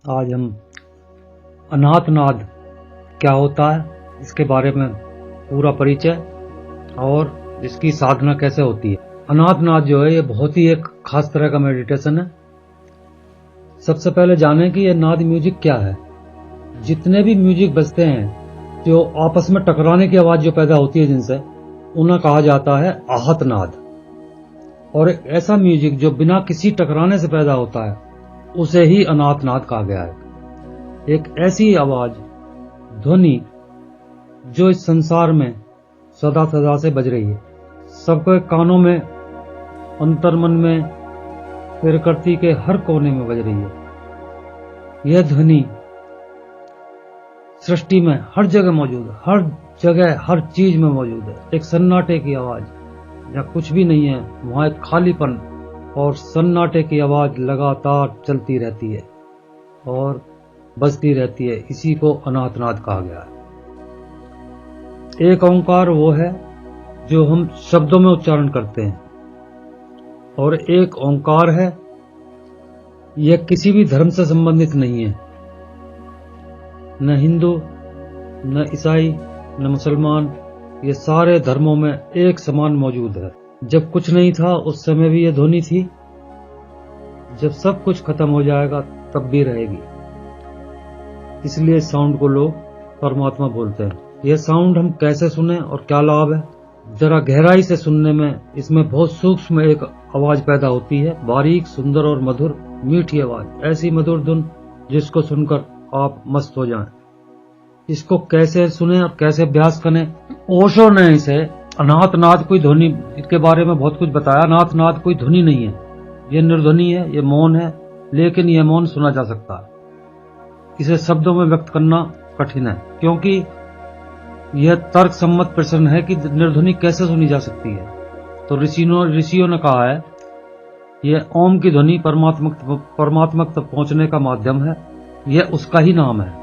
आज हम अनाथनाद क्या होता है इसके बारे में पूरा परिचय और इसकी साधना कैसे होती है। अनाथनाद जो है ये बहुत ही एक खास तरह का मेडिटेशन है। सबसे पहले जानें कि ये नाद म्यूजिक क्या है। जितने भी म्यूजिक बजते हैं जो आपस में टकराने की आवाज जो पैदा होती है जिनसे, उन्हें कहा जाता है आहत नाद। और एक ऐसा म्यूजिक जो बिना किसी टकराने से पैदा होता है उसे ही अनाथनाद कहा गया है। एक ऐसी आवाज, ध्वनि जो इस संसार में सदा सदा से बज रही है, सबके कानों में, अंतर्मन में, प्रकृति के हर कोने में बज रही है। यह ध्वनि सृष्टि में हर जगह मौजूद है, हर जगह हर चीज में मौजूद है। एक सन्नाटे की आवाज, जहाँ कुछ भी नहीं है वहां एक खालीपन और सन्नाटे की आवाज लगातार चलती रहती है और बजती रहती है। इसी को अनाथनाद कहा गया है। एक ओंकार वो है जो हम शब्दों में उच्चारण करते हैं, और एक ओंकार है, यह किसी भी धर्म से संबंधित नहीं है। न हिंदू, न ईसाई, न मुसलमान, ये सारे धर्मों में एक समान मौजूद है। जब कुछ नहीं था उस समय भी ये ध्वनि थी, जब सब कुछ खत्म हो जाएगा तब भी रहेगी। इसलिए इस साउंड को लोग परमात्मा बोलते हैं। यह साउंड हम कैसे सुने और क्या लाभ है? जरा गहराई से सुनने में इसमें बहुत सूक्ष्म एक आवाज पैदा होती है, बारीक, सुंदर और मधुर, मीठी आवाज, ऐसी मधुर धुन जिसको सुनकर आप मस्त हो जाएं। इसको कैसे सुने और कैसे अभ्यास करें? ओशो ने इसे अनाथनाद कोई ध्वनि के बारे में बहुत कुछ बताया। अनाथनाद कोई ध्वनि नहीं है, ये निर्ध्वनि है, ये मौन है, लेकिन यह मौन सुना जा सकता है। इसे शब्दों में व्यक्त करना कठिन है, क्योंकि यह तर्क सम्मत प्रश्न है कि निर्ध्वनि कैसे सुनी जा सकती है। तो ऋषियों ने कहा है यह ओम की ध्वनि परमात्मा तक पहुंचने का माध्यम है, यह उसका ही नाम है।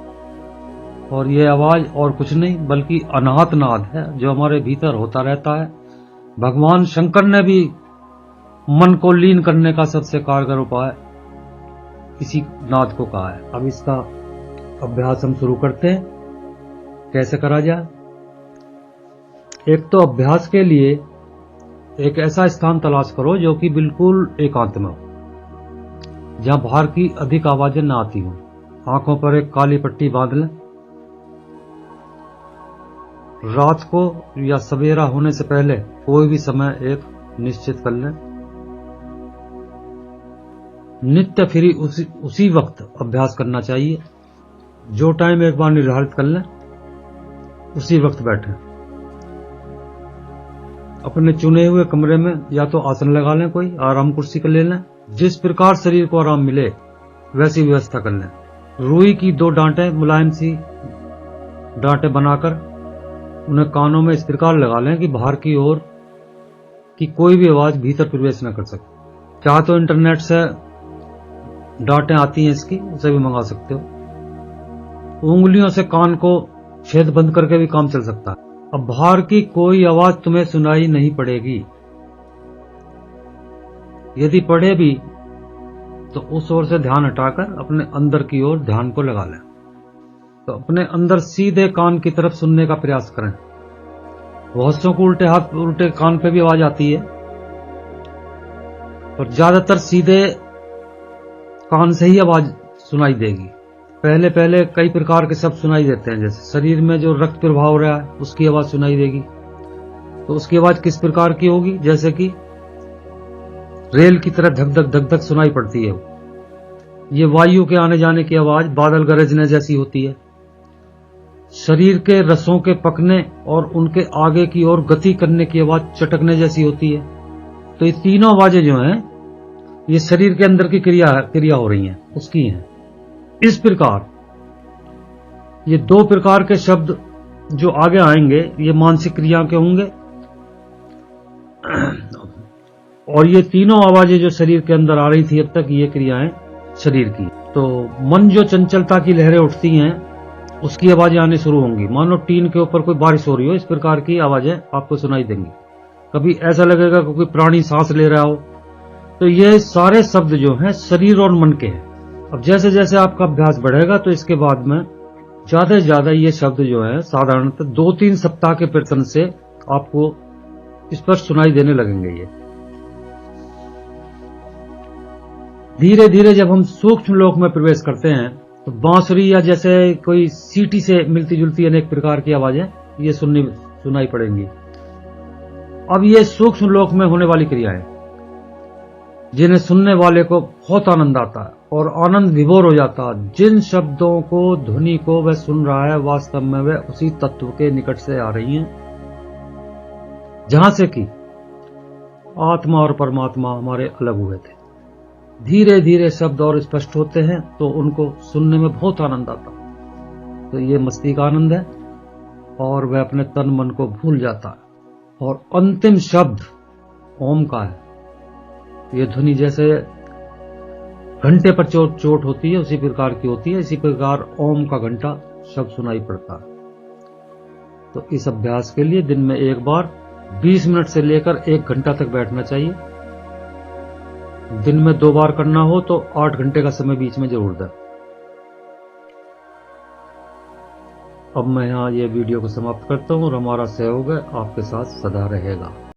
और यह आवाज और कुछ नहीं बल्कि अनाथनाद है जो हमारे भीतर होता रहता है। भगवान शंकर ने भी मन को लीन करने का सबसे कारगर उपाय इसी नाद को कहा है। अब इसका अभ्यास हम शुरू करते हैं। कैसे करा जाए? एक तो अभ्यास के लिए एक ऐसा स्थान तलाश करो जो कि बिल्कुल एकांत में हो, जहां बाहर की अधिक आवाजें न आती हों। आंखों पर एक काली पट्टी बांध लें। रात को या सवेरा होने से पहले कोई भी समय एक निश्चित कर लें। नित्य फिर उसी वक्त अभ्यास करना चाहिए। जो टाइम एक बार निर्धारित कर लें उसी वक्त बैठें। अपने चुने हुए कमरे में या तो आसन लगा लें, कोई आराम कुर्सी कर ले लें। जिस प्रकार शरीर को आराम मिले वैसी व्यवस्था कर लें। रुई की 2 डांटें, मुलायम सी डांटें बनाकर उन्हें कानों में इस प्रकार लगा लें कि बाहर की ओर की कोई भी आवाज भीतर प्रवेश न कर सके। चाहे तो इंटरनेट से डांटें आती हैं इसकी, उसे भी मंगा सकते हो। उंगलियों से कान को छेद बंद करके भी काम चल सकता है। अब बाहर की कोई आवाज तुम्हें सुनाई नहीं पड़ेगी। यदि पड़े भी तो उस ओर से ध्यान हटाकर अपने अंदर की ओर ध्यान को लगा लें। तो अपने अंदर सीधे कान की तरफ सुनने का प्रयास करें। बहुत को उल्टे कान पे भी आवाज आती है, और ज्यादातर सीधे कान से ही आवाज सुनाई देगी। पहले पहले कई प्रकार के शब्द सुनाई देते हैं, जैसे शरीर में जो रक्त प्रवाह हो रहा है उसकी आवाज सुनाई देगी। तो उसकी आवाज किस प्रकार की होगी? जैसे कि रेल की तरह धक धक धक धक सुनाई पड़ती है। ये वायु के आने जाने की आवाज बादल गरजने जैसी होती है। शरीर के रसों के पकने और उनके आगे की ओर गति करने की आवाज चटकने जैसी होती है। तो ये तीनों आवाजें जो हैं ये शरीर के अंदर की क्रिया हो रही हैं, उसकी हैं। इस प्रकार ये 2 प्रकार के शब्द जो आगे आएंगे ये मानसिक क्रिया के होंगे, और ये तीनों आवाजें जो शरीर के अंदर आ रही थी अब तक, ये क्रियाएं शरीर की। तो मन जो चंचलता की लहरें उठती हैं उसकी आवाजें आने शुरू होंगी। मानो टीन के ऊपर कोई बारिश हो रही हो, इस प्रकार की आवाजें आपको सुनाई देंगी। कभी ऐसा लगेगा कि कोई प्राणी सांस ले रहा हो। तो ये सारे शब्द जो हैं शरीर और मन के हैं। अब जैसे जैसे आपका अभ्यास बढ़ेगा तो इसके बाद में ज्यादा से ज्यादा ये शब्द जो है साधारणतः 2-3 सप्ताह के प्रयत्न से आपको स्पष्ट सुनाई देने लगेंगे। ये धीरे धीरे जब हम सूक्ष्म लोक में प्रवेश करते हैं तो बांसुरी या जैसे कोई सीटी से मिलती जुलती अनेक प्रकार की आवाजें ये सुनाई पड़ेंगी। अब ये सूक्ष्म लोक में होने वाली क्रियाएं जिन्हें सुनने वाले को बहुत आनंद आता है और आनंद विभोर हो जाता है। जिन शब्दों को ध्वनि को वह सुन रहा है वास्तव में वह उसी तत्व के निकट से आ रही हैं जहां से कि आत्मा और परमात्मा हमारे अलग हुए थे। धीरे धीरे शब्द और स्पष्ट होते हैं तो उनको सुनने में बहुत आनंद आता है। तो ये मस्ती का आनंद है और वह अपने तन मन को भूल जाता है। और अंतिम शब्द ओम का है। ये ध्वनि जैसे घंटे पर चोट होती है उसी प्रकार की होती है। इसी प्रकार ओम का घंटा शब्द सुनाई पड़ता है। तो इस अभ्यास के लिए दिन में एक बार 20 मिनट से लेकर 1 घंटा तक बैठना चाहिए। दिन में 2 बार करना हो तो 8 घंटे का समय बीच में जरूर दें। अब मैं यहाँ ये वीडियो को समाप्त करता हूँ और हमारा सहयोग आपके साथ सदा रहेगा।